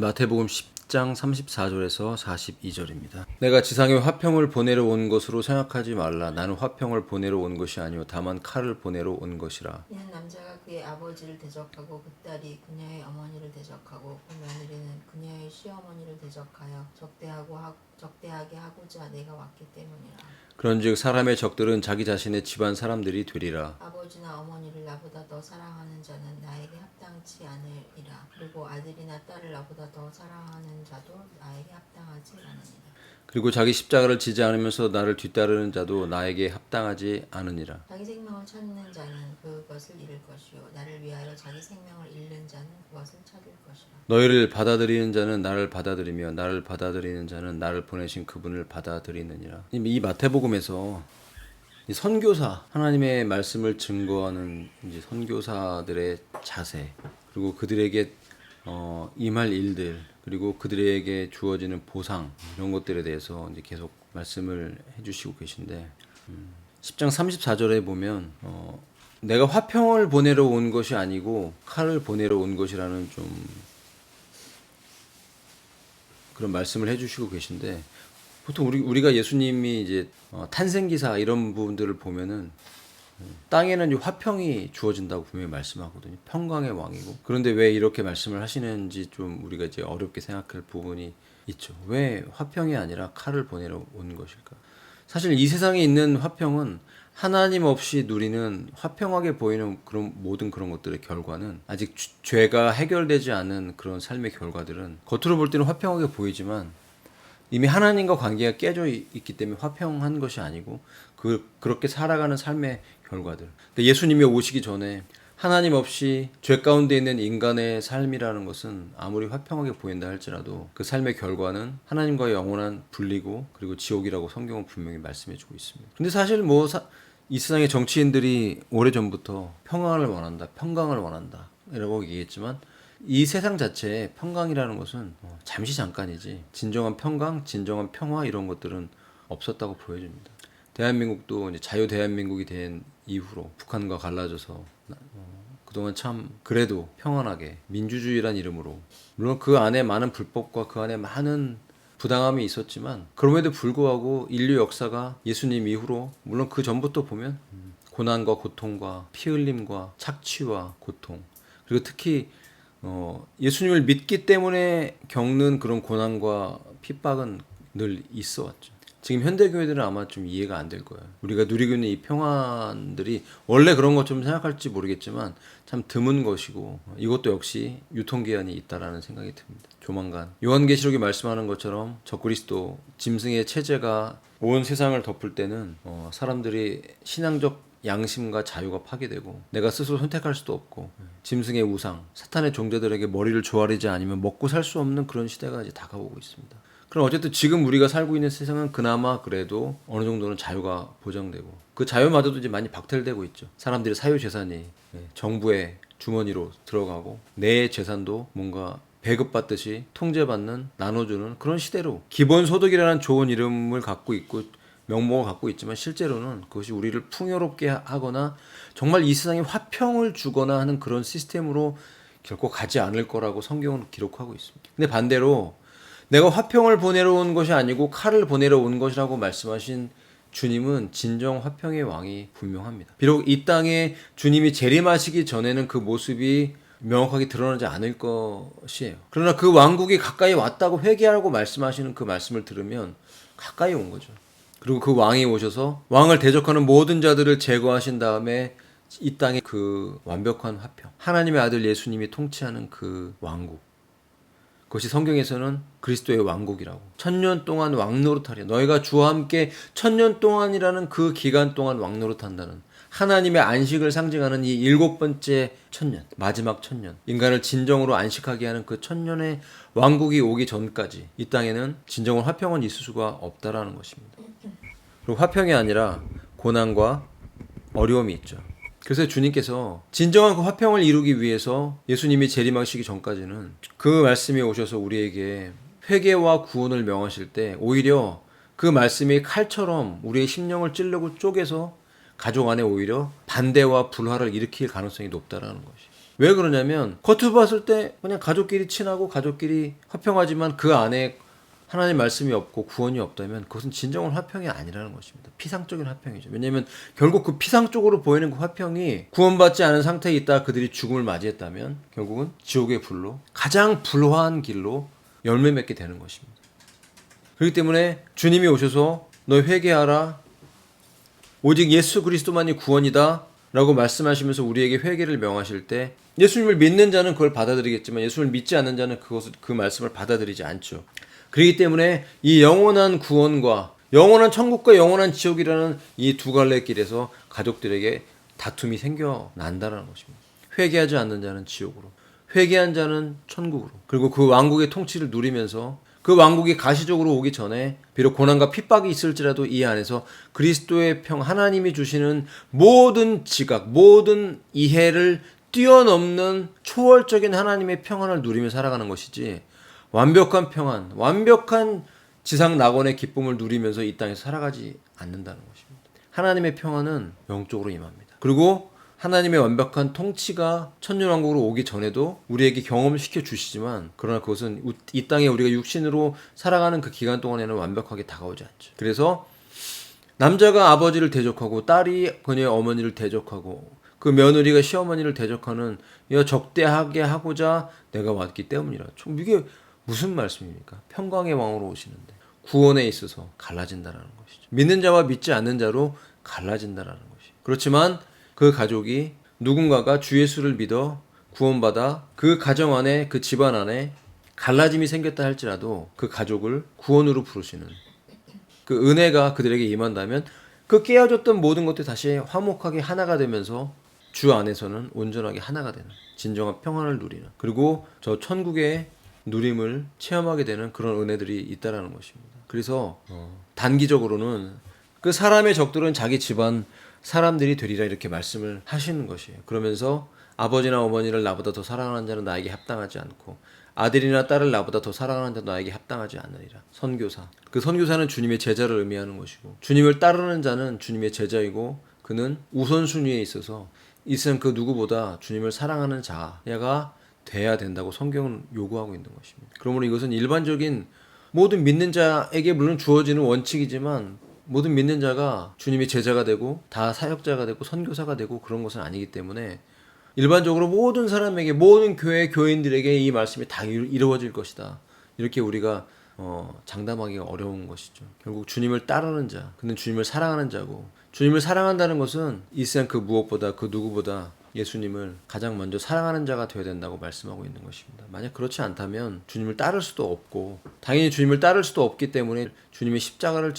마태복음 10장 34절에서 42절입니다. 내가 지상에 화평을 보내러 온 것으로 생각하지 말라. 나는 화평을 보내러 온 것이 아니요 다만 칼을 보내러 온 것이라. 이는 남자가 그의 아버지를 대적하고 그 딸이 그녀의 어머니를 대적하고 그 며느리는 그녀의 시어머니를 대적하여 적대하게 하고자 내가 왔기 때문이라. 그런즉 사람의 적들은 자기 자신의 집안 사람들이 되리라. 아버지나 어머니를 나보다 더 사랑하는 자는 나에게 합당치 않으리라. 그리고 아들이나 딸을 나보다 더 사랑하는 자도 나에게 합당하지 않으니라. 그리고 자기 십자가를 지지 않으면서 나를 뒤따르는 자도 나에게 합당하지 않으니라. 자기 생명을 찾는 자는 그것을 잃을 것이요 나를 위하여 자기 생명을 잃는 자는 그것을 찾을 것이라. 너희를 받아들이는 자는 나를 받아들이며 나를 받아들이는 자는 나를 보내신 그분을 받아들이느니라. 이 마태복음에서 이 선교사, 하나님의 말씀을 증거하는 이제 선교사들의 자세, 그리고 그들에게 임할 일들, 그리고 그들에게 주어지는 보상, 이런 것들에 대해서 이제 계속 말씀을 해주시고 계신데, 10장 34절에 보면 내가 화평을 보내러 온 것이 아니고 칼을 보내러 온 것이라는 좀 그런 말씀을 해주시고 계신데, 보통 우리가 예수님이 이제 탄생기사 이런 부분들을 보면은 땅에는 이 화평이 주어진다고 분명히 말씀하거든요. 평강의 왕이고. 그런데 왜 이렇게 말씀을 하시는지 좀 우리가 이제 어렵게 생각할 부분이 있죠. 왜 화평이 아니라 칼을 보내러 온 것일까? 사실 이 세상에 있는 화평은 하나님 없이 누리는 화평하게 보이는 모든 그런 것들의 결과는 아직 죄가 해결되지 않은 그런 삶의 결과들은 겉으로 볼 때는 화평하게 보이지만 이미 하나님과 관계가 깨져 있기 때문에 화평한 것이 아니고 그렇게 살아가는 삶의 결과들. 근데 예수님이 오시기 전에 하나님 없이 죄 가운데 있는 인간의 삶이라는 것은 아무리 화평하게 보인다 할지라도 그 삶의 결과는 하나님과의 영원한 분리고 그리고 지옥이라고 성경은 분명히 말씀해주고 있습니다. 근데 사실 이 세상의 정치인들이 오래전부터 평안을 원한다, 평강을 원한다 이라고 얘기했지만 이 세상 자체에 평강이라는 것은 잠시 잠깐이지 진정한 평강, 진정한 평화 이런 것들은 없었다고 보여집니다. 대한민국도 이제 자유 대한민국이 된 이후로 북한과 갈라져서 그동안 참 그래도 평안하게 민주주의란 이름으로 물론 그 안에 많은 불법과 그 안에 많은 부당함이 있었지만 그럼에도 불구하고 인류 역사가 예수님 이후로 물론 그 전부터 보면 고난과 고통과 피 흘림과 착취와 고통 그리고 특히 예수님을 믿기 때문에 겪는 그런 고난과 핍박은 늘 있어 왔죠. 지금 현대교회들은 아마 좀 이해가 안 될 거예요. 우리가 누리고 있는 이 평안들이 원래 그런 것처럼 생각할지 모르겠지만 참 드문 것이고 이것도 역시 유통기한이 있다라는 생각이 듭니다. 조만간 요한계시록이 말씀하는 것처럼 적그리스도 짐승의 체제가 온 세상을 덮을 때는 사람들이 신앙적 양심과 자유가 파괴되고 내가 스스로 선택할 수도 없고 짐승의 우상, 사탄의 종자들에게 머리를 조아리지 않으면 먹고 살 수 없는 그런 시대가 이제 다가오고 있습니다. 그럼 어쨌든 지금 우리가 살고 있는 세상은 그나마 그래도 어느 정도는 자유가 보장되고 그 자유마저도 이제 많이 박탈되고 있죠. 사람들의 사유재산이 정부의 주머니로 들어가고 내 재산도 뭔가 배급받듯이 통제받는 나눠주는 그런 시대로 기본소득이라는 좋은 이름을 갖고 있고 명목을 갖고 있지만 실제로는 그것이 우리를 풍요롭게 하거나 정말 이 세상에 화평을 주거나 하는 그런 시스템으로 결코 가지 않을 거라고 성경은 기록하고 있습니다. 근데 반대로 내가 화평을 보내러 온 것이 아니고 칼을 보내러 온 것이라고 말씀하신 주님은 진정 화평의 왕이 분명합니다. 비록 이 땅에 주님이 재림하시기 전에는 그 모습이 명확하게 드러나지 않을 것이에요. 그러나 그 왕국이 가까이 왔다고 회개하라고 말씀하시는 그 말씀을 들으면 가까이 온 거죠. 그리고 그 왕이 오셔서 왕을 대적하는 모든 자들을 제거하신 다음에 이 땅에 그 완벽한 화평, 하나님의 아들 예수님이 통치하는 그 왕국, 그것이 성경에서는 그리스도의 왕국이라고. 1000년 동안 왕노릇하리라. 너희가 주와 함께 1000년 동안이라는 그 기간 동안 왕노릇한다는 하나님의 안식을 상징하는 이 7번째 1000년, 마지막 1000년, 인간을 진정으로 안식하게 하는 그 1000년의 왕국이 오기 전까지 이 땅에는 진정한 화평은 있을 수가 없다라는 것입니다. 그리고 화평이 아니라 고난과 어려움이 있죠. 그래서 주님께서 진정한 그 화평을 이루기 위해서 예수님이 재림하시기 전까지는 그 말씀이 오셔서 우리에게 회개와 구원을 명하실 때 오히려 그 말씀이 칼처럼 우리의 심령을 찌르고 쪼개서 가족 안에 오히려 반대와 불화를 일으킬 가능성이 높다라는 것이. 왜 그러냐면 겉으로 봤을 때 그냥 가족끼리 친하고 가족끼리 화평하지만 그 안에 하나님 말씀이 없고 구원이 없다면 그것은 진정한 화평이 아니라는 것입니다. 피상적인 화평이죠. 왜냐하면 결국 그 피상적으로 보이는 그 화평이 구원받지 않은 상태에 있다 그들이 죽음을 맞이했다면 결국은 지옥의 불로 가장 불화한 길로 열매 맺게 되는 것입니다. 그렇기 때문에 주님이 오셔서 너 회개하라. 오직 예수 그리스도만이 구원이다. 라고 말씀하시면서 우리에게 회개를 명하실 때 예수님을 믿는 자는 그걸 받아들이겠지만 예수님을 믿지 않는 자는 그 말씀을 받아들이지 않죠. 그렇기 때문에 이 영원한 구원과 영원한 천국과 영원한 지옥이라는 이 두 갈래 길에서 가족들에게 다툼이 생겨난다는 것입니다. 회개하지 않는 자는 지옥으로, 회개한 자는 천국으로, 그리고 그 왕국의 통치를 누리면서 그 왕국이 가시적으로 오기 전에 비록 고난과 핍박이 있을지라도 이 안에서 그리스도의 평, 하나님이 주시는 모든 지각, 모든 이해를 뛰어넘는 초월적인 하나님의 평안을 누리며 살아가는 것이지 완벽한 평안, 완벽한 지상 낙원의 기쁨을 누리면서 이 땅에서 살아가지 않는다는 것입니다. 하나님의 평안은 영적으로 임합니다. 그리고 하나님의 완벽한 통치가 천년왕국으로 오기 전에도 우리에게 경험을 시켜주시지만 그러나 그것은 이 땅에 우리가 육신으로 살아가는 그 기간 동안에는 완벽하게 다가오지 않죠. 그래서 남자가 아버지를 대적하고 딸이 그녀의 어머니를 대적하고 그 며느리가 시어머니를 대적하는 이와 적대하게 하고자 내가 왔기 때문이라. 이게 무슨 말씀입니까? 평강의 왕으로 오시는데 구원에 있어서 갈라진다는 것이죠. 믿는 자와 믿지 않는 자로 갈라진다는 것이죠. 그렇지만 그 가족이 누군가가 주 예수를 믿어 구원받아 그 가정 안에 그 집안 안에 갈라짐이 생겼다 할지라도 그 가족을 구원으로 부르시는 그 은혜가 그들에게 임한다면 그 깨어졌던 모든 것들이 다시 화목하게 하나가 되면서 주 안에서는 온전하게 하나가 되는 진정한 평안을 누리는 그리고 저 천국의 누림을 체험하게 되는 그런 은혜들이 있다라는 것입니다. 그래서 단기적으로는 그 사람의 적들은 자기 집안 사람들이 되리라 이렇게 말씀을 하시는 것이에요. 그러면서 아버지나 어머니를 나보다 더 사랑하는 자는 나에게 합당하지 않고 아들이나 딸을 나보다 더 사랑하는 자는 나에게 합당하지 않으리라. 선교사. 그 선교사는 주님의 제자를 의미하는 것이고 주님을 따르는 자는 주님의 제자이고 그는 우선순위에 있어서 이 세상 그 누구보다 주님을 사랑하는 자가 돼야 된다고 성경은 요구하고 있는 것입니다. 그러므로 이것은 일반적인 모든 믿는 자에게 물론 주어지는 원칙이지만 모든 믿는 자가 주님의 제자가 되고 다 사역자가 되고 선교사가 되고 그런 것은 아니기 때문에 일반적으로 모든 사람에게 모든 교회 교인들에게 이 말씀이 다 이루어질 것이다. 이렇게 우리가 장담하기가 어려운 것이죠. 결국 주님을 따르는 자, 그는 주님을 사랑하는 자고 주님을 사랑한다는 것은 이 세상 그 무엇보다 그 누구보다 예수님을 가장 먼저 사랑하는 자가 되어야 된다고 말씀하고 있는 것입니다. 만약 그렇지 않다면 주님을 따를 수도 없고 당연히 주님을 따를 수도 없기 때문에 주님의 십자가를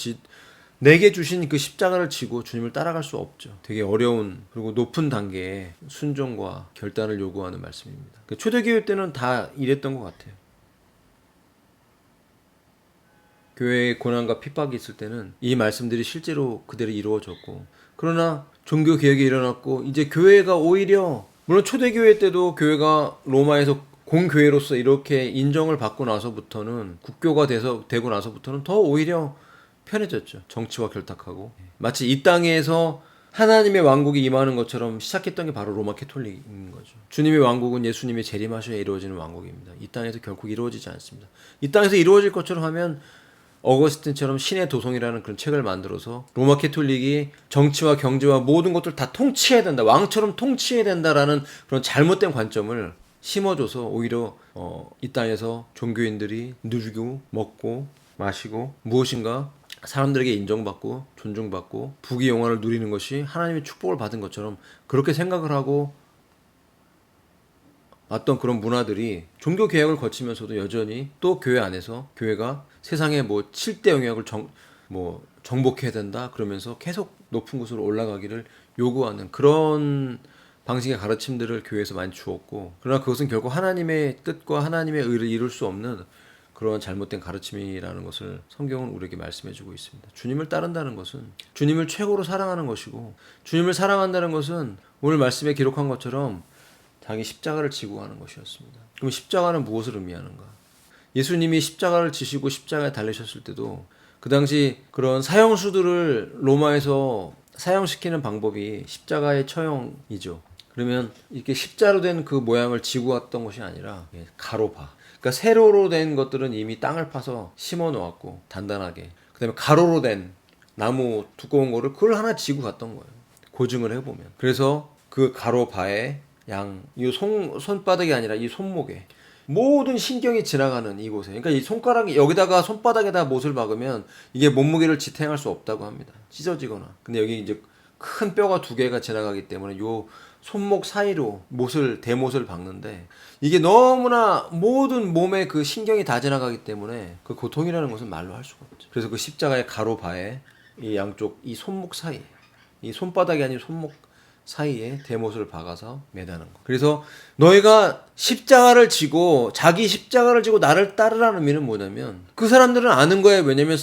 내게 주신 그 십자가를 지고 주님을 따라갈 수 없죠. 되게 어려운 그리고 높은 단계의 순종과 결단을 요구하는 말씀입니다. 초대교회 때는 다 이랬던 것 같아요. 교회에 고난과 핍박이 있을 때는 이 말씀들이 실제로 그대로 이루어졌고 그러나 종교개혁이 일어났고 이제 교회가 오히려 물론 초대교회 때도 교회가 로마에서 공교회로서 이렇게 인정을 받고 나서부터는 국교가 되고 나서부터는 더 오히려 편해졌죠. 정치와 결탁하고 마치 이 땅에서 하나님의 왕국이 임하는 것처럼 시작했던 게 바로 로마 캐톨릭인 거죠. 주님의 왕국은 예수님이 재림하셔야 이루어지는 왕국입니다. 이 땅에서 결코 이루어지지 않습니다. 이 땅에서 이루어질 것처럼 하면 어거스틴처럼 신의 도성이라는 그런 책을 만들어서 로마 캐톨릭이 정치와 경제와 모든 것들 다 통치해야 된다. 왕처럼 통치해야 된다라는 그런 잘못된 관점을 심어줘서 오히려 이 땅에서 종교인들이 누리고 먹고 마시고 무엇인가 사람들에게 인정받고 존중받고 부귀 영화를 누리는 것이 하나님의 축복을 받은 것처럼 그렇게 생각을 하고 왔던 그런 문화들이 종교 개혁을 거치면서도 여전히 또 교회 안에서 교회가 세상에 7대 영역을 정복해야 된다 그러면서 계속 높은 곳으로 올라가기를 요구하는 그런 방식의 가르침들을 교회에서 많이 주었고 그러나 그것은 결국 하나님의 뜻과 하나님의 의를 이룰 수 없는 그런 잘못된 가르침이라는 것을 성경은 우리에게 말씀해주고 있습니다. 주님을 따른다는 것은 주님을 최고로 사랑하는 것이고 주님을 사랑한다는 것은 오늘 말씀에 기록한 것처럼 자기 십자가를 지고 가는 것이었습니다. 그럼 십자가는 무엇을 의미하는가? 예수님이 십자가를 지시고 십자가에 달리셨을 때도 그 당시 그런 사형수들을 로마에서 사형시키는 방법이 십자가의 처형이죠. 그러면 이렇게 십자로 된 그 모양을 지고 왔던 것이 아니라 가로바. 그러니까 세로로 된 것들은 이미 땅을 파서 심어 놓았고 단단하게. 그다음에 가로로 된 나무 두꺼운 거를 그걸 하나 지고 갔던 거예요. 고증을 해보면. 그래서 그 가로바에 이 손바닥이 아니라 이 손목에 모든 신경이 지나가는 이곳에. 그러니까 이 손가락이 여기다가 손바닥에다 못을 박으면 이게 몸무게를 지탱할 수 없다고 합니다. 찢어지거나. 근데 여기 이제 큰 뼈가 두 개가 지나가기 때문에 요 손목 사이로 대못을 박는데 이게 너무나 모든 몸에 그 신경이 다 지나가기 때문에 그 고통이라는 것은 말로 할 수가 없죠. 그래서 그 십자가의 가로바에 이 양쪽 이 손목 사이에 이 손바닥이 아닌 손목 사이에 대못을 박아서 매다는 거. 그래서 너희가 십자가를 지고 자기 십자가를 지고 나를 따르라는 의미는 뭐냐면 그 사람들은 아는 거예요. 왜냐면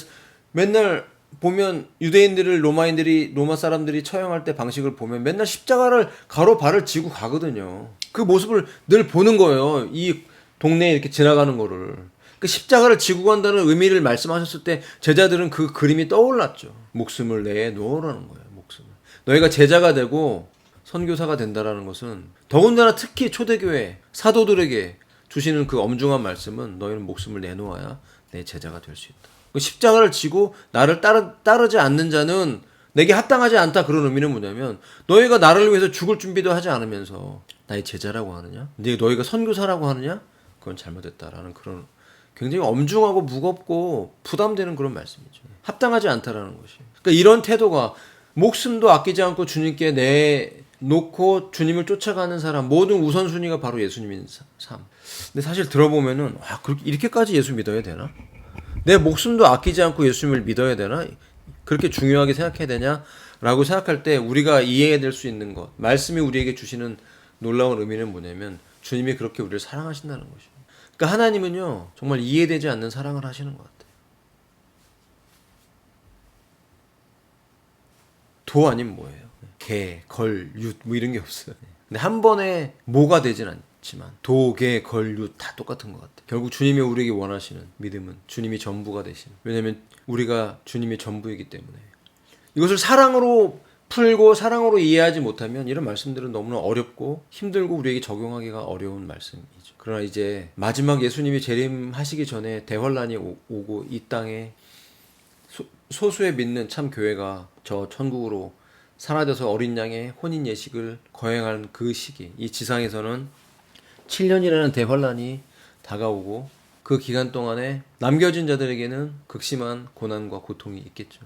맨날 보면 유대인들을 로마 사람들이 처형할 때 방식을 보면 맨날 십자가를 가로발을 지고 가거든요. 그 모습을 늘 보는 거예요. 이 동네에 이렇게 지나가는 거를. 그 십자가를 지고 간다는 의미를 말씀하셨을 때 제자들은 그 그림이 떠올랐죠. 목숨을 내놓으라는 거예요. 목숨을. 너희가 제자가 되고 선교사가 된다라는 것은 더군다나 특히 초대교회 사도들에게 주시는 그 엄중한 말씀은 너희는 목숨을 내놓아야 내 제자가 될 수 있다. 십자가를 지고 나를 따르지 않는 자는 내게 합당하지 않다. 그런 의미는 뭐냐면 너희가 나를 위해서 죽을 준비도 하지 않으면서 나의 제자라고 하느냐? 근데 너희가 선교사라고 하느냐? 그건 잘못했다라는 그런 굉장히 엄중하고 무겁고 부담되는 그런 말씀이죠. 합당하지 않다라는 것이. 그러니까 이런 태도가 목숨도 아끼지 않고 주님께 내놓고 주님을 쫓아가는 사람 모든 우선순위가 바로 예수님인 삶. 근데 사실 들어보면은 이렇게까지 예수 믿어야 되나? 내 목숨도 아끼지 않고 예수님을 믿어야 되나? 그렇게 중요하게 생각해야 되냐? 라고 생각할 때 우리가 이해해야 될 수 있는 것, 말씀이 우리에게 주시는 놀라운 의미는 뭐냐면 주님이 그렇게 우리를 사랑하신다는 것이에요. 그러니까 하나님은요 정말 이해되지 않는 사랑을 하시는 것 같아요. 도 아니면 뭐예요? 개, 걸, 윷 뭐 이런 게 없어요. 근데 한 번에 뭐가 되진 않지만 도, 개, 걸, 윷 다 똑같은 것 같아요. 결국 주님이 우리에게 원하시는 믿음은 주님이 전부가 되시는. 왜냐하면 우리가 주님의 전부이기 때문에. 이것을 사랑으로 풀고 사랑으로 이해하지 못하면 이런 말씀들은 너무나 어렵고 힘들고 우리에게 적용하기가 어려운 말씀이죠. 그러나 이제 마지막 예수님이 재림하시기 전에 대환란이 오고 이 땅에 소수의 믿는 참 교회가 저 천국으로 사라져서 어린 양의 혼인 예식을 거행한 그 시기, 이 지상에서는 7년이라는 대환란이 다가오고 그 기간 동안에 남겨진 자들에게는 극심한 고난과 고통이 있겠죠.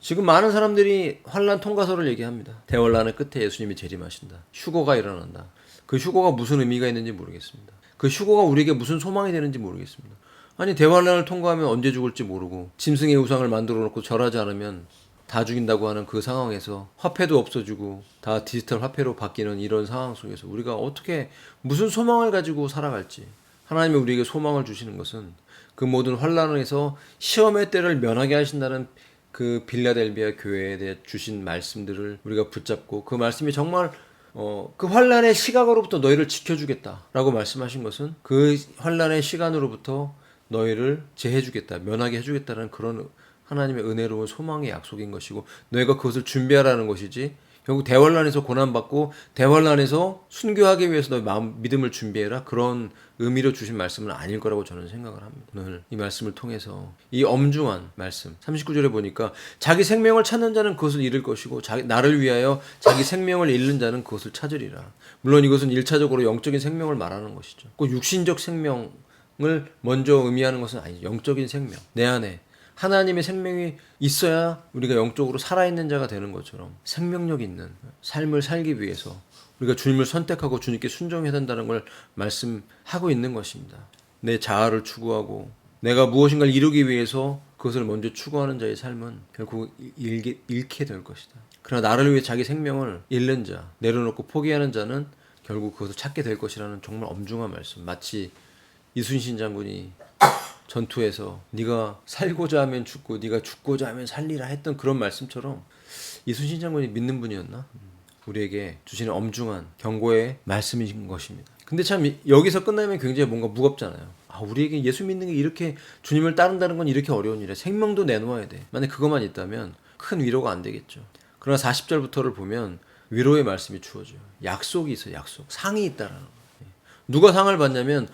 지금 많은 사람들이 환란 통과서를 얘기합니다. 대환란의 끝에 예수님이 재림하신다. 휴거가 일어난다. 그 휴거가 무슨 의미가 있는지 모르겠습니다. 그 휴거가 우리에게 무슨 소망이 되는지 모르겠습니다. 아니 대환란을 통과하면 언제 죽을지 모르고 짐승의 우상을 만들어 놓고 절하지 않으면 다 죽인다고 하는 그 상황에서 화폐도 없어지고 다 디지털 화폐로 바뀌는 이런 상황 속에서 우리가 어떻게 무슨 소망을 가지고 살아갈지, 하나님이 우리에게 소망을 주시는 것은 그 모든 환란에서 시험의 때를 면하게 하신다는 그 빌라델비아 교회에 대해 주신 말씀들을 우리가 붙잡고 그 말씀이 정말 그 환란의 시각으로부터 너희를 지켜주겠다라고 말씀하신 것은 그 환란의 시간으로부터 너희를 제해주겠다, 면하게 해주겠다는 그런 하나님의 은혜로운 소망의 약속인 것이고 너희가 그것을 준비하라는 것이지 결국 대환란에서 고난받고 대환란에서 순교하기 위해서 너희 마음 믿음을 준비해라 그런 의미로 주신 말씀은 아닐 거라고 저는 생각을 합니다. 오늘 이 말씀을 통해서 이 엄중한 말씀 39절에 보니까 자기 생명을 찾는 자는 그것을 잃을 것이고 나를 위하여 자기 생명을 잃는 자는 그것을 찾으리라. 물론 이것은 1차적으로 영적인 생명을 말하는 것이죠. 꼭 육신적 생명을 먼저 의미하는 것은 아니죠. 영적인 생명 내 안에 하나님의 생명이 있어야 우리가 영적으로 살아있는 자가 되는 것처럼 생명력 있는 삶을 살기 위해서 우리가 주님을 선택하고 주님께 순종해야 된다는 걸 말씀하고 있는 것입니다. 내 자아를 추구하고 내가 무엇인가를 이루기 위해서 그것을 먼저 추구하는 자의 삶은 결국 잃게 될 것이다. 그러나 나를 위해 자기 생명을 잃는 자, 내려놓고 포기하는 자는 결국 그것을 찾게 될 것이라는 정말 엄중한 말씀. 마치 이순신 장군이 전투에서 네가 살고자 하면 죽고 네가 죽고자 하면 살리라 했던 그런 말씀처럼 이순신 장군이 믿는 분이었나? 우리에게 주시는 엄중한 경고의 말씀인 것입니다. 근데 참 여기서 끝나면 굉장히 뭔가 무겁잖아요. 우리에게 예수 믿는 게 이렇게 주님을 따른다는 건 이렇게 어려운 일이야. 생명도 내놓아야 돼. 만약 그것만 있다면 큰 위로가 안 되겠죠. 그러나 40절부터를 보면 위로의 말씀이 주어져요. 약속이 있어요. 약속. 상이 있다라는 거예요. 누가 상을 받냐면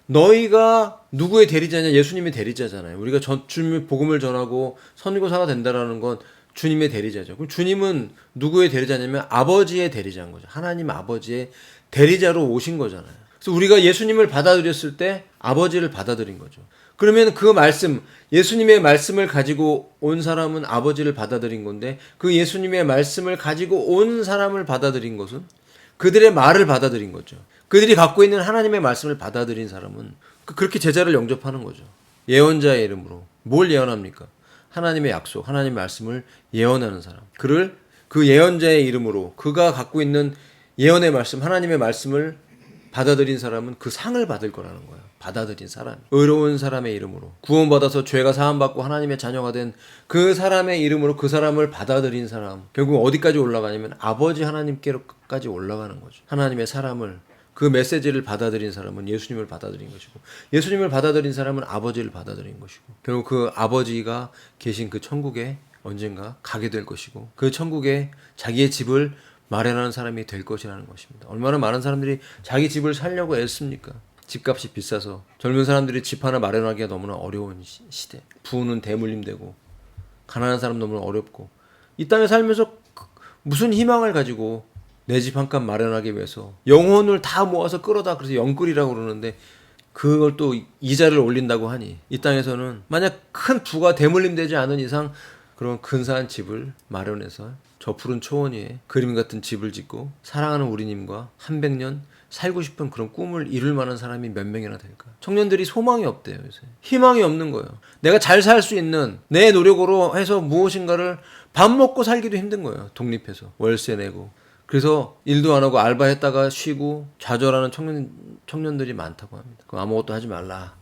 너희가 누구의 대리자냐? 예수님의 대리자잖아요. 우리가 주님의 복음을 전하고 선교사가 된다라는 건 주님의 대리자죠. 그럼 주님은 누구의 대리자냐면 아버지의 대리자인 거죠. 하나님 아버지의 대리자로 오신 거잖아요. 그래서 우리가 예수님을 받아들였을 때 아버지를 받아들인 거죠. 그러면 그 말씀, 예수님의 말씀을 가지고 온 사람은 아버지를 받아들인 건데 그 예수님의 말씀을 가지고 온 사람을 받아들인 것은 그들의 말을 받아들인 거죠. 그들이 갖고 있는 하나님의 말씀을 받아들인 사람은 그렇게 제자를 영접하는 거죠. 예언자의 이름으로. 뭘 예언합니까? 하나님의 약속, 하나님의 말씀을 예언하는 사람. 그를 그 예언자의 이름으로 그가 갖고 있는 예언의 말씀, 하나님의 말씀을 받아들인 사람은 그 상을 받을 거라는 거예요. 받아들인 사람. 의로운 사람의 이름으로. 구원받아서 죄가 사함받고 하나님의 자녀가 된 그 사람의 이름으로 그 사람을 받아들인 사람. 결국 어디까지 올라가냐면 아버지 하나님께로까지 올라가는 거죠. 하나님의 사람을, 그 메시지를 받아들인 사람은 예수님을 받아들인 것이고 예수님을 받아들인 사람은 아버지를 받아들인 것이고 결국 그 아버지가 계신 그 천국에 언젠가 가게 될 것이고 그 천국에 자기의 집을 마련하는 사람이 될 것이라는 것입니다. 얼마나 많은 사람들이 자기 집을 살려고 애씁니까? 집값이 비싸서 젊은 사람들이 집 하나 마련하기가 너무나 어려운 시대. 부는 대물림되고 가난한 사람 너무나 어렵고 이 땅에 살면서 무슨 희망을 가지고 내 집 한 칸 마련하기 위해서 영혼을 다 모아서 끌어다 그래서 영끌이라고 그러는데 그걸 또 이자를 올린다고 하니 이 땅에서는 만약 큰 부가 대물림되지 않은 이상 그런 근사한 집을 마련해서 저 푸른 초원 위에 그림 같은 집을 짓고 사랑하는 우리님과 한 100년 살고 싶은 그런 꿈을 이룰 만한 사람이 몇 명이나 될까? 청년들이 소망이 없대요, 요새. 희망이 없는 거예요. 내가 잘 살 수 있는 내 노력으로 해서 무엇인가를 밥 먹고 살기도 힘든 거예요. 독립해서. 월세 내고. 그래서 일도 안 하고 알바했다가 쉬고 좌절하는 청년들이 많다고 합니다. 그럼 아무것도 하지 말라.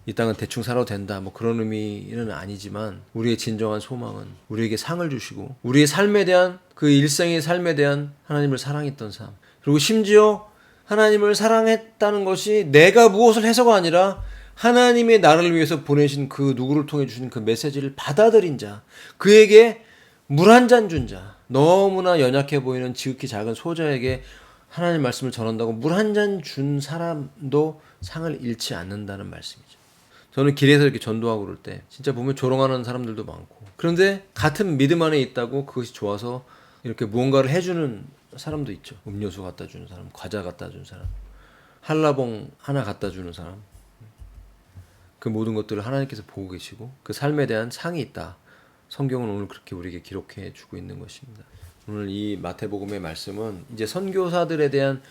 이 땅은 대충 살아도 된다. 뭐 그런 의미는 아니지만 우리의 진정한 소망은 우리에게 상을 주시고 우리의 삶에 대한 그 일생의 삶에 대한 하나님을 사랑했던 삶. 그리고 심지어 하나님을 사랑했다는 것이 내가 무엇을 해서가 아니라 하나님의 나를 위해서 보내신 그 누구를 통해 주신 그 메시지를 받아들인 자. 그에게 물 한 잔 준 자. 너무나 연약해 보이는 지극히 작은 소자에게 하나님 말씀을 전한다고 물 한 잔 준 사람도 상을 잃지 않는다는 말씀이죠. 저는 길에서 이렇게 전도하고 그럴 때 진짜 보면 조롱하는 사람들도 많고 그런데 같은 믿음 안에 있다고 그것이 좋아서 이렇게 무언가를 해주는 사람도 있죠. 음료수 갖다 주는 사람, 과자 갖다 주는 사람, 한라봉 하나 갖다 주는 사람. 그 모든 것들을 하나님께서 보고 계시고 그 삶에 대한 상이 있다. 성경은 오늘 그렇게 우리에게 기록해 주고 있는 것입니다. 오늘 이 마태복음의 말씀은 이제 선교사들에 대한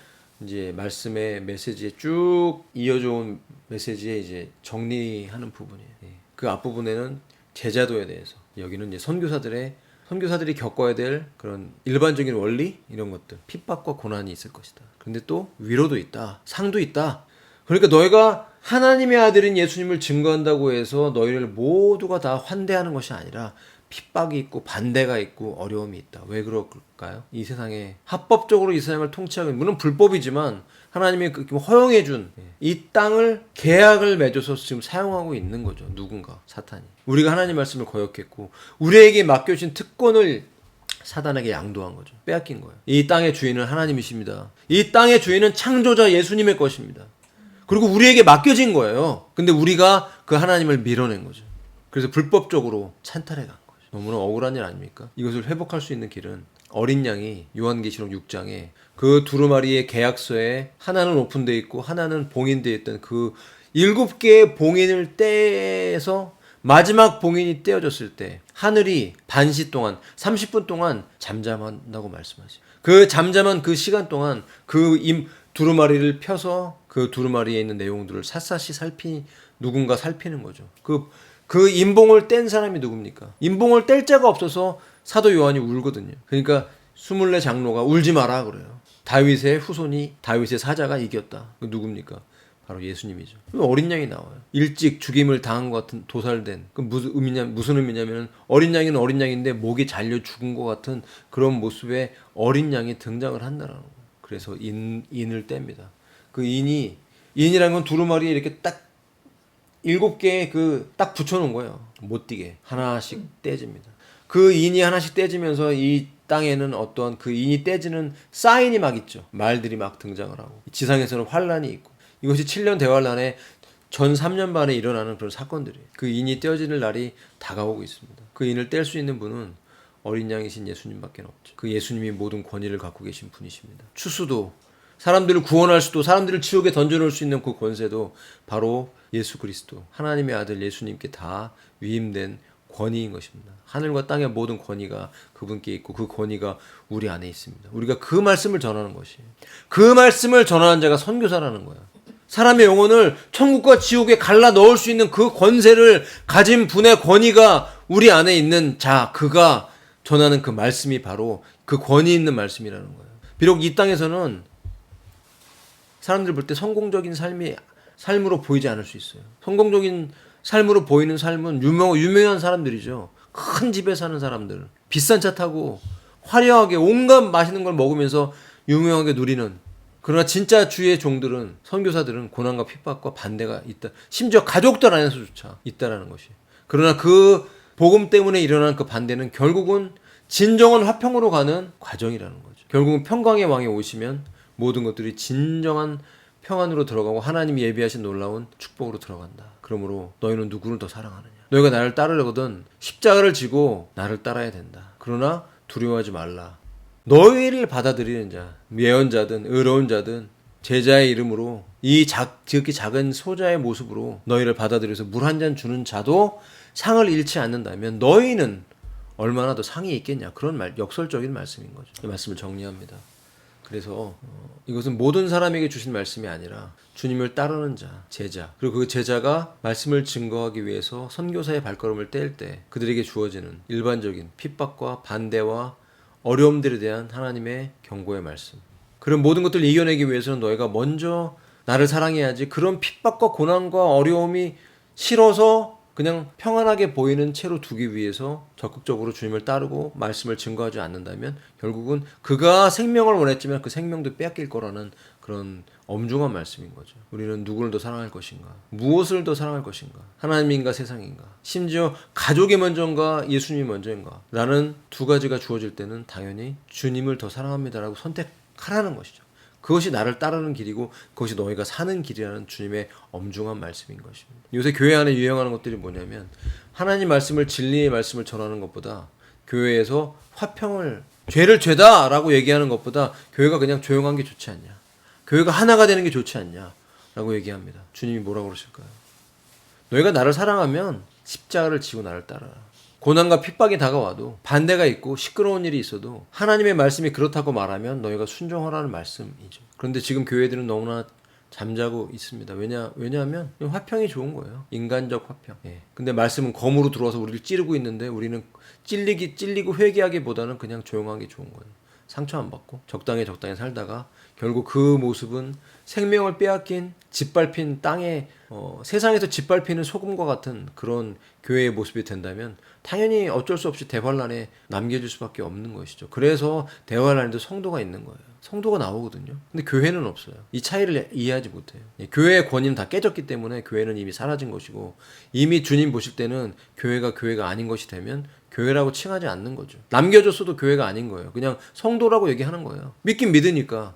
이제 말씀의 메시지에 쭉 이어져 온 메시지에 이제 정리하는 부분이에요. 그 앞부분에는 제자도에 대해서, 여기는 이제 선교사들이 겪어야 될 그런 일반적인 원리 이런 것들, 핍박과 고난이 있을 것이다. 그런데 또 위로도 있다. 상도 있다. 그러니까 너희가 하나님의 아들인 예수님을 증거한다고 해서 너희를 모두가 다 환대하는 것이 아니라 핍박이 있고 반대가 있고 어려움이 있다. 왜 그럴까요? 이 세상에 합법적으로 이 세상을 통치하고 물론 불법이지만 하나님이 허용해 준 이 땅을 계약을 맺어서 지금 사용하고 있는 거죠. 누군가 사탄이. 우리가 하나님 말씀을 거역했고 우리에게 맡겨진 특권을 사단에게 양도한 거죠. 빼앗긴 거예요. 이 땅의 주인은 하나님이십니다. 이 땅의 주인은 창조자 예수님의 것입니다. 그리고 우리에게 맡겨진 거예요. 근데 우리가 그 하나님을 밀어낸 거죠. 그래서 불법적으로 찬탈해 간 거죠. 너무나 억울한 일 아닙니까? 이것을 회복할 수 있는 길은 어린 양이 요한계시록 6장에 그 두루마리의 계약서에 하나는 오픈되어 있고 하나는 봉인되어 있던 그 7개의 봉인을 떼서 마지막 봉인이 떼어졌을 때 하늘이 반시 동안 30분 동안 잠잠한다고 말씀하시죠. 그 잠잠한 그 시간 동안 그 두루마리를 펴서 그 두루마리에 있는 내용들을 샅샅이 누군가 살피는 거죠. 그 인봉을 뗀 사람이 누굽니까? 인봉을 뗄 자가 없어서 사도 요한이 울거든요. 그러니까 24 장로가 울지 마라 그래요. 다윗의 후손이, 다윗의 사자가 이겼다. 그 누굽니까? 바로 예수님이죠. 어린 양이 나와요. 일찍 죽임을 당한 것 같은 도살된. 그 무슨 의미냐면 어린 양은 어린 양인데 목이 잘려 죽은 것 같은 그런 모습의 어린 양이 등장을 한다라는 거예요. 그래서 인을 뗍니다. 그 인이라는 건 두루마리에 이렇게 딱 7개 딱 붙여놓은 거예요. 못 뛰게 하나씩 떼집니다. 그 인이 하나씩 떼지면서 이 땅에는 어떠한 그 인이 떼지는 사인이 막 있죠. 말들이 막 등장을 하고 지상에서는 환란이 있고 이것이 7년 대환란에 전 3년 반에 일어나는 그런 사건들이에요. 그 인이 떼어지는 날이 다가오고 있습니다. 그 인을 뗄 수 있는 분은 어린 양이신 예수님밖에 없죠. 그 예수님이 모든 권위를 갖고 계신 분이십니다. 추수도 사람들을 구원할 수도 사람들을 지옥에 던져놓을 수 있는 그 권세도 바로 예수 그리스도 하나님의 아들 예수님께 다 위임된 권위인 것입니다. 하늘과 땅의 모든 권위가 그분께 있고 그 권위가 우리 안에 있습니다. 우리가 그 말씀을 전하는 것이에요. 그 말씀을 전하는 자가 선교사라는 거야. 사람의 영혼을 천국과 지옥에 갈라 넣을 수 있는 그 권세를 가진 분의 권위가 우리 안에 있는 자, 그가 전하는 그 말씀이 바로 그 권위 있는 말씀이라는 거예요. 비록 이 땅에서는 사람들 볼 때 성공적인 삶으로 보이지 않을 수 있어요. 성공적인 삶으로 보이는 삶은 유명한 사람들이죠. 큰 집에 사는 사람들, 비싼 차 타고 화려하게 온갖 맛있는 걸 먹으면서 유명하게 누리는. 그러나 진짜 주의 종들은, 선교사들은 고난과 핍박과 반대가 있다. 심지어 가족들 안에서조차 있다라는 것이. 그러나 그 복음 때문에 일어난 그 반대는 결국은 진정한 화평으로 가는 과정이라는 거죠. 결국은 평강의 왕이 오시면 모든 것들이 진정한 평안으로 들어가고 하나님이 예비하신 놀라운 축복으로 들어간다. 그러므로 너희는 누구를 더 사랑하느냐? 너희가 나를 따르려거든 십자가를 지고 나를 따라야 된다. 그러나 두려워하지 말라. 너희를 받아들이는 자, 예언자든 의로운 자든 제자의 이름으로 이 지극히 작은 소자의 모습으로 너희를 받아들여서 물 한 잔 주는 자도 상을 잃지 않는다면 너희는 얼마나 더 상이 있겠냐. 그런 역설적인 말씀인 거죠. 이 말씀을 정리합니다. 그래서 이것은 모든 사람에게 주신 말씀이 아니라 주님을 따르는 자, 제자, 그리고 그 제자가 말씀을 증거하기 위해서 선교사의 발걸음을 뗄 때 그들에게 주어지는 일반적인 핍박과 반대와 어려움들에 대한 하나님의 경고의 말씀. 그런 모든 것들을 이겨내기 위해서는 너희가 먼저 나를 사랑해야지. 그런 핍박과 고난과 어려움이 싫어서 그냥 평안하게 보이는 채로 두기 위해서 적극적으로 주님을 따르고 말씀을 증거하지 않는다면 결국은 그가 생명을 원했지만 그 생명도 빼앗길 거라는 그런 엄중한 말씀인 거죠. 우리는 누구를 더 사랑할 것인가? 무엇을 더 사랑할 것인가? 하나님인가 세상인가? 심지어 가족이 먼저인가 예수님이 먼저인가? 라는 두 가지가 주어질 때는 당연히 주님을 더 사랑합니다라고 선택하라는 것이죠. 그것이 나를 따르는 길이고 그것이 너희가 사는 길이라는 주님의 엄중한 말씀인 것입니다. 요새 교회 안에 유행하는 것들이 뭐냐면 하나님 말씀을 진리의 말씀을 전하는 것보다 교회에서 화평을 죄를 죄다라고 얘기하는 것보다 교회가 그냥 조용한 게 좋지 않냐. 교회가 하나가 되는 게 좋지 않냐라고 얘기합니다. 주님이 뭐라고 그러실까요? 너희가 나를 사랑하면 십자가를 지고 나를 따라라. 고난과 핍박이 다가와도 반대가 있고 시끄러운 일이 있어도 하나님의 말씀이 그렇다고 말하면 너희가 순종하라는 말씀이죠. 그런데 지금 교회들은 너무나 잠자고 있습니다. 왜냐하면 화평이 좋은 거예요. 인간적 화평. 예. 근데 말씀은 검으로 들어와서 우리를 찌르고 있는데 우리는 찔리고 회개하기보다는 그냥 조용한 게 좋은 거예요. 상처 안 받고 적당히 살다가 결국 그 모습은 생명을 빼앗긴 짓밟힌 땅에 세상에서 짓밟히는 소금과 같은 그런 교회의 모습이 된다면 당연히 어쩔 수 없이 대환란에 남겨질 수밖에 없는 것이죠. 그래서 대환란에도 성도가 있는 거예요. 성도가 나오거든요. 근데 교회는 없어요. 이 차이를 이해하지 못해요. 교회의 권위는 다 깨졌기 때문에 교회는 이미 사라진 것이고 이미 주님 보실 때는 교회가 아닌 것이 되면 교회라고 칭하지 않는 거죠. 남겨졌어도 교회가 아닌 거예요. 그냥 성도라고 얘기하는 거예요. 믿긴 믿으니까.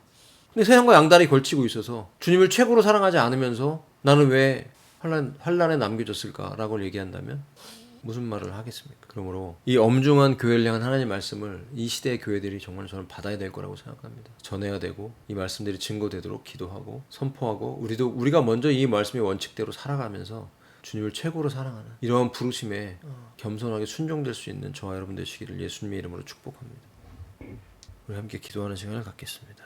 근데 세상과 양다리 걸치고 있어서 주님을 최고로 사랑하지 않으면서 나는 왜 환란에 남겨졌을까라고 얘기한다면 무슨 말을 하겠습니까? 그러므로 이 엄중한 교회를 향한 하나님의 말씀을 이 시대의 교회들이 정말 저는 받아야 될 거라고 생각합니다. 전해야 되고 이 말씀들이 증거되도록 기도하고 선포하고 우리가 먼저 이 말씀의 원칙대로 살아가면서 주님을 최고로 사랑하는 이러한 부르심에 겸손하게 순종될 수 있는 저와 여러분 되시기를 예수님의 이름으로 축복합니다. 우리 함께 기도하는 시간을 갖겠습니다.